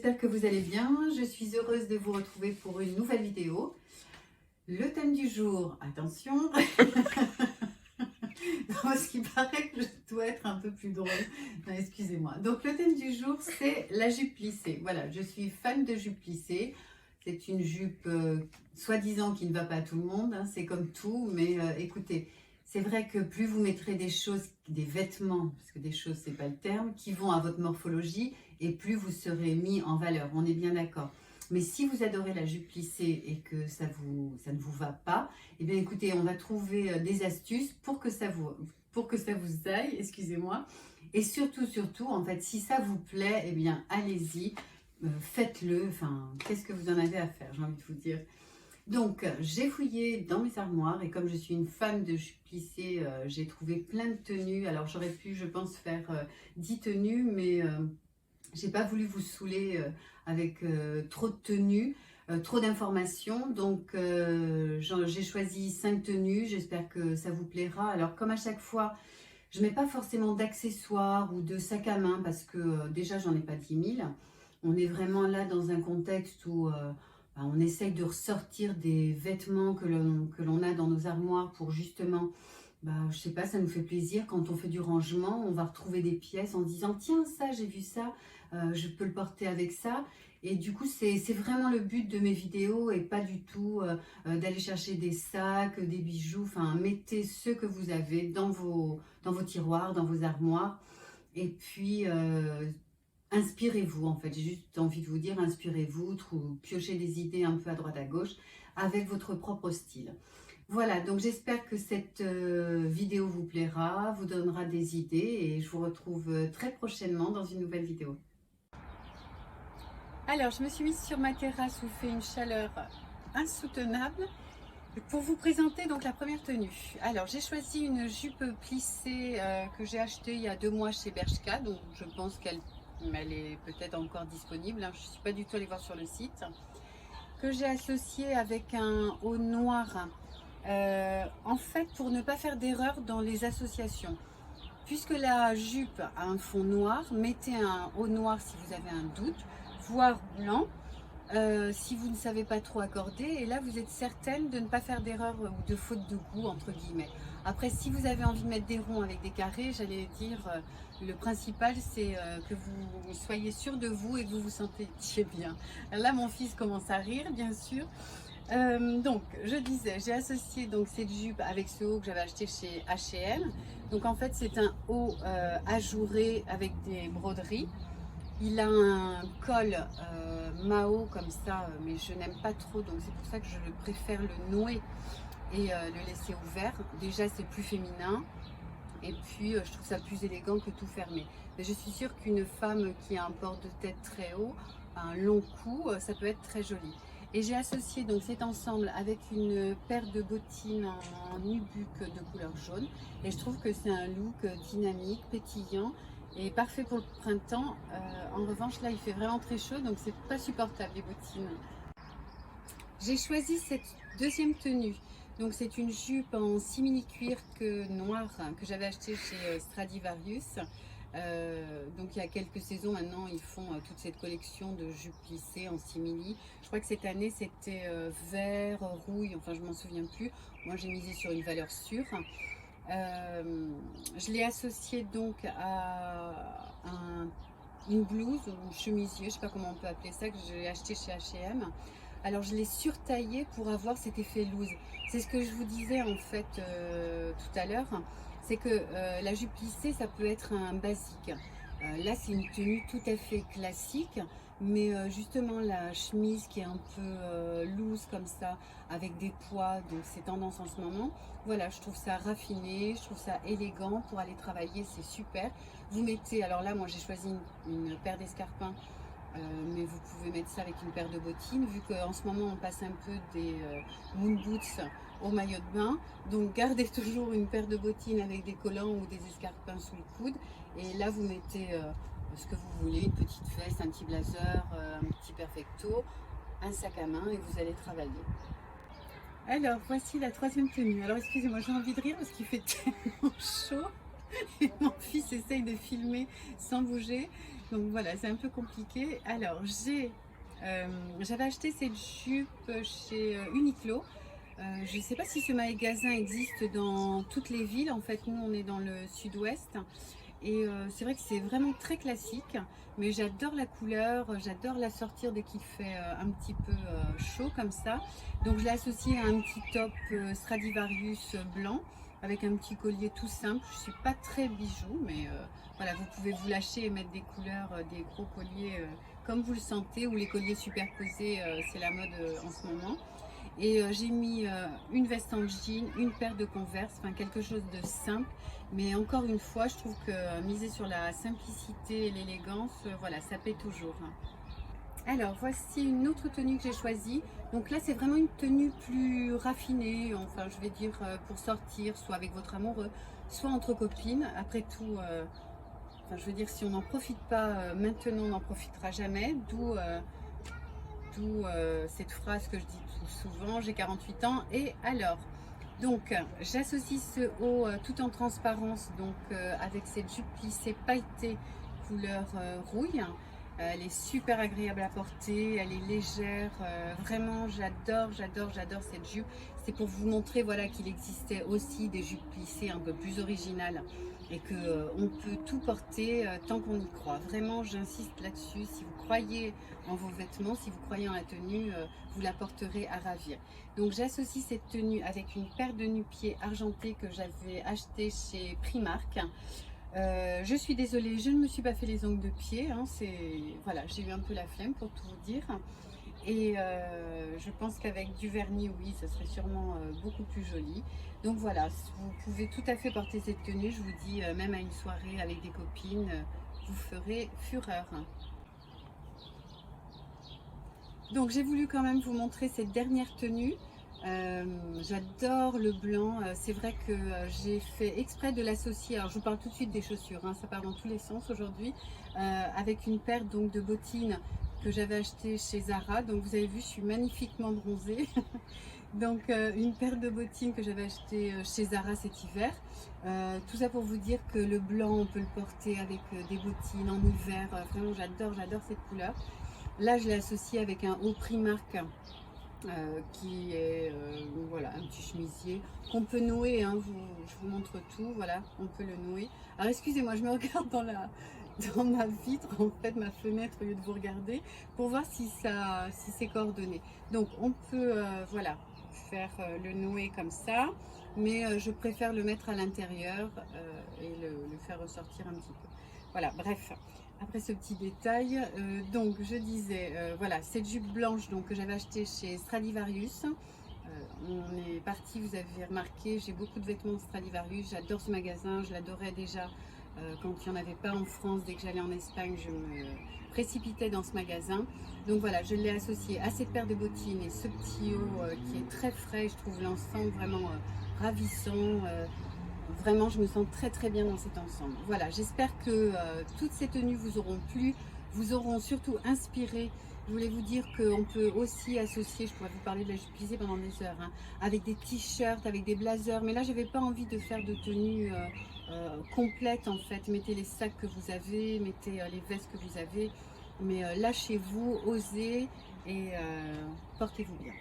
j'espère que vous allez bien. Je suis heureuse de vous retrouver pour une nouvelle vidéo. Le thème du jour, attention, parce qu'il paraît que je dois être un peu plus drôle. Non, excusez-moi. Donc le thème du jour, c'est la jupe plissée. Voilà, je suis fan de jupe plissée. C'est une jupe soi-disant qui ne va pas à tout le monde, hein, c'est comme tout, mais écoutez, c'est vrai que plus vous mettrez des choses, des vêtements, parce que des choses c'est pas le terme, qui vont à votre morphologie, et plus vous serez mis en valeur, on est bien d'accord. Mais si vous adorez la jupe plissée et que ça ne vous va pas, eh bien écoutez, on va trouver des astuces pour que ça vous aille, excusez-moi. Et surtout, en fait, si ça vous plaît, eh bien allez-y, faites-le. Enfin, qu'est-ce que vous en avez à faire, j'ai envie de vous dire. Donc, j'ai fouillé dans mes armoires et comme je suis une fan de jupe plissée, j'ai trouvé plein de tenues. Alors, j'aurais pu, je pense, faire 10 tenues, mais j'ai pas voulu vous saouler avec trop de tenues, trop d'informations. Donc, j'ai choisi 5 tenues. J'espère que ça vous plaira. Alors, comme à chaque fois, je mets pas forcément d'accessoires ou de sac à main parce que déjà, j'en ai pas 10 000. On est vraiment là dans un contexte où on essaye de ressortir des vêtements que l'on a dans nos armoires pour justement, je sais pas, ça nous fait plaisir. Quand on fait du rangement, on va retrouver des pièces en se disant « Tiens, ça, j'ai vu ça, je peux le porter avec ça ». Et du coup, c'est vraiment le but de mes vidéos et pas du tout d'aller chercher des sacs, des bijoux. Enfin, mettez ce que vous avez dans vos tiroirs, dans vos armoires. Et puis, inspirez-vous, en fait, j'ai juste envie de vous dire, inspirez-vous, piochez des idées un peu à droite à gauche avec votre propre style. Voilà, donc j'espère que cette vidéo vous plaira, vous donnera des idées et je vous retrouve très prochainement dans une nouvelle vidéo. Alors, je me suis mise sur ma terrasse où il fait une chaleur insoutenable pour vous présenter donc la première tenue. Alors, j'ai choisi une jupe plissée que j'ai achetée il y a 2 mois chez Bershka, donc je pense qu'elle est peut-être encore disponible, hein. Je ne suis pas du tout allée voir sur le site, que j'ai associé avec un haut noir, en fait pour ne pas faire d'erreur dans les associations. Puisque la jupe a un fond noir, mettez un haut noir si vous avez un doute, voire blanc, si vous ne savez pas trop accorder, et là vous êtes certaine de ne pas faire d'erreur ou de faute de goût entre guillemets. Après, si vous avez envie de mettre des ronds avec des carrés, j'allais dire, le principal c'est que vous soyez sûr de vous et que vous vous sentiez bien. Là mon fils commence à rire bien sûr. Donc je disais, j'ai associé donc cette jupe avec ce haut que j'avais acheté chez H&M. Donc en fait c'est un haut ajouré avec des broderies. Il a un col Mao comme ça, mais je n'aime pas trop, donc c'est pour ça que je préfère le nouer et le laisser ouvert. Déjà c'est plus féminin et puis je trouve ça plus élégant que tout fermé. Mais je suis sûre qu'une femme qui a un port de tête très haut, un long cou, ça peut être très joli. Et j'ai associé donc cet ensemble avec une paire de bottines en nubuck de couleur jaune. Et je trouve que c'est un look dynamique, pétillant et parfait pour le printemps. En revanche, là, il fait vraiment très chaud, donc c'est pas supportable les bottines. J'ai choisi cette deuxième tenue. Donc c'est une jupe en simili-cuir noir que j'avais acheté chez Stradivarius. Donc il y a quelques saisons maintenant ils font toute cette collection de jupes plissées en simili. Je crois que cette année c'était vert, rouille, enfin je m'en souviens plus. Moi j'ai misé sur une valeur sûre. Je l'ai associé donc à une blouse ou une chemisier, je sais pas comment on peut appeler ça, que j'ai acheté chez H&M. Alors je l'ai surtaillé pour avoir cet effet loose. C'est ce que je vous disais en fait tout à l'heure. C'est que la jupe plissée, ça peut être un basique. Là, c'est une tenue tout à fait classique, mais justement la chemise qui est un peu loose comme ça, avec des pois, donc c'est tendance en ce moment. Voilà, je trouve ça raffiné, je trouve ça élégant pour aller travailler, c'est super. Vous mettez, alors là, moi j'ai choisi une paire d'escarpins, mais vous pouvez mettre ça avec une paire de bottines, vu qu'en ce moment on passe un peu des moon boots au maillot de bain, donc gardez toujours une paire de bottines avec des collants ou des escarpins sous le coude, et là vous mettez ce que vous voulez, une petite veste, un petit blazer, un petit perfecto, un sac à main et vous allez travailler. Alors voici la troisième tenue. Alors excusez-moi, j'ai envie de rire parce qu'il fait tellement chaud. Et mon fils essaye de filmer sans bouger. Donc voilà, c'est un peu compliqué. Alors, j'avais acheté cette jupe chez Uniqlo. Je ne sais pas si ce magasin existe dans toutes les villes. En fait, nous, on est dans le sud-ouest. Et c'est vrai que c'est vraiment très classique. Mais j'adore la couleur, j'adore la sortir dès qu'il fait un petit peu chaud comme ça. Donc, je l'ai associé à un petit top Stradivarius blanc avec un petit collier tout simple. Je ne suis pas très bijou, mais voilà, vous pouvez vous lâcher et mettre des couleurs, des gros colliers comme vous le sentez, ou les colliers superposés, c'est la mode en ce moment. Et j'ai mis une veste en jean, une paire de Converse, enfin quelque chose de simple. Mais encore une fois, je trouve que miser sur la simplicité et l'élégance, voilà, ça paie toujours. Alors, voici une autre tenue que j'ai choisie. Donc là, c'est vraiment une tenue plus raffinée, enfin, je vais dire pour sortir, soit avec votre amoureux, soit entre copines. Après tout, enfin, je veux dire, si on n'en profite pas maintenant, on n'en profitera jamais. D'où cette phrase que je dis tout souvent, j'ai 48 ans. Et alors, donc, j'associe ce haut tout en transparence, donc avec cette jupe plissée pailletée couleur rouille. Elle est super agréable à porter, elle est légère, vraiment j'adore cette jupe. C'est pour vous montrer voilà, qu'il existait aussi des jupes plissées un peu plus originales et qu'on peut tout porter tant qu'on y croit. Vraiment j'insiste là-dessus, si vous croyez en vos vêtements, si vous croyez en la tenue, vous la porterez à ravir. Donc j'associe cette tenue avec une paire de nu-pieds argentés que j'avais acheté chez Primark. Je suis désolée, je ne me suis pas fait les ongles de pied, hein, voilà, j'ai eu un peu la flemme pour tout vous dire. Et je pense qu'avec du vernis, oui, ça serait sûrement beaucoup plus joli. Donc voilà, vous pouvez tout à fait porter cette tenue, je vous dis, même à une soirée avec des copines, vous ferez fureur. Donc j'ai voulu quand même vous montrer cette dernière tenue. J'adore le blanc, c'est vrai que j'ai fait exprès de l'associer, alors je vous parle tout de suite des chaussures, hein, ça part dans tous les sens aujourd'hui, avec une paire donc de bottines que j'avais achetées chez Zara. Donc vous avez vu, je suis magnifiquement bronzée. Donc une paire de bottines que j'avais achetées chez Zara cet hiver. Tout ça pour vous dire que le blanc, on peut le porter avec des bottines en hiver. Vraiment, j'adore cette couleur. Là, je l'ai associé avec un haut Primark qui est voilà, un petit chemisier qu'on peut nouer, hein, je vous montre tout, voilà, on peut le nouer. Alors excusez-moi, je me regarde dans ma vitre, en fait ma fenêtre, au lieu de vous regarder, pour voir si c'est coordonné. Donc on peut voilà, faire le nouer comme ça, mais je préfère le mettre à l'intérieur et le faire ressortir un petit peu. Voilà, bref. Après ce petit détail, donc je disais, voilà, cette jupe blanche donc, que j'avais achetée chez Stradivarius. On est parti, vous avez remarqué, j'ai beaucoup de vêtements de Stradivarius, j'adore ce magasin, je l'adorais déjà quand il n'y en avait pas en France. Dès que j'allais en Espagne, je me précipitais dans ce magasin. Donc voilà, je l'ai associé à cette paire de bottines et ce petit haut qui est très frais. Je trouve l'ensemble vraiment ravissant. Vraiment, je me sens très bien dans cet ensemble. Voilà, j'espère que toutes ces tenues vous auront plu, vous auront surtout inspiré. Je voulais vous dire qu'on peut aussi associer, je pourrais vous parler de la jupe plissée pendant des heures, hein, avec des t-shirts, avec des blazers. Mais là, j'avais pas envie de faire de tenue complète en fait. Mettez les sacs que vous avez, mettez les vestes que vous avez. Mais lâchez-vous, osez et portez-vous bien.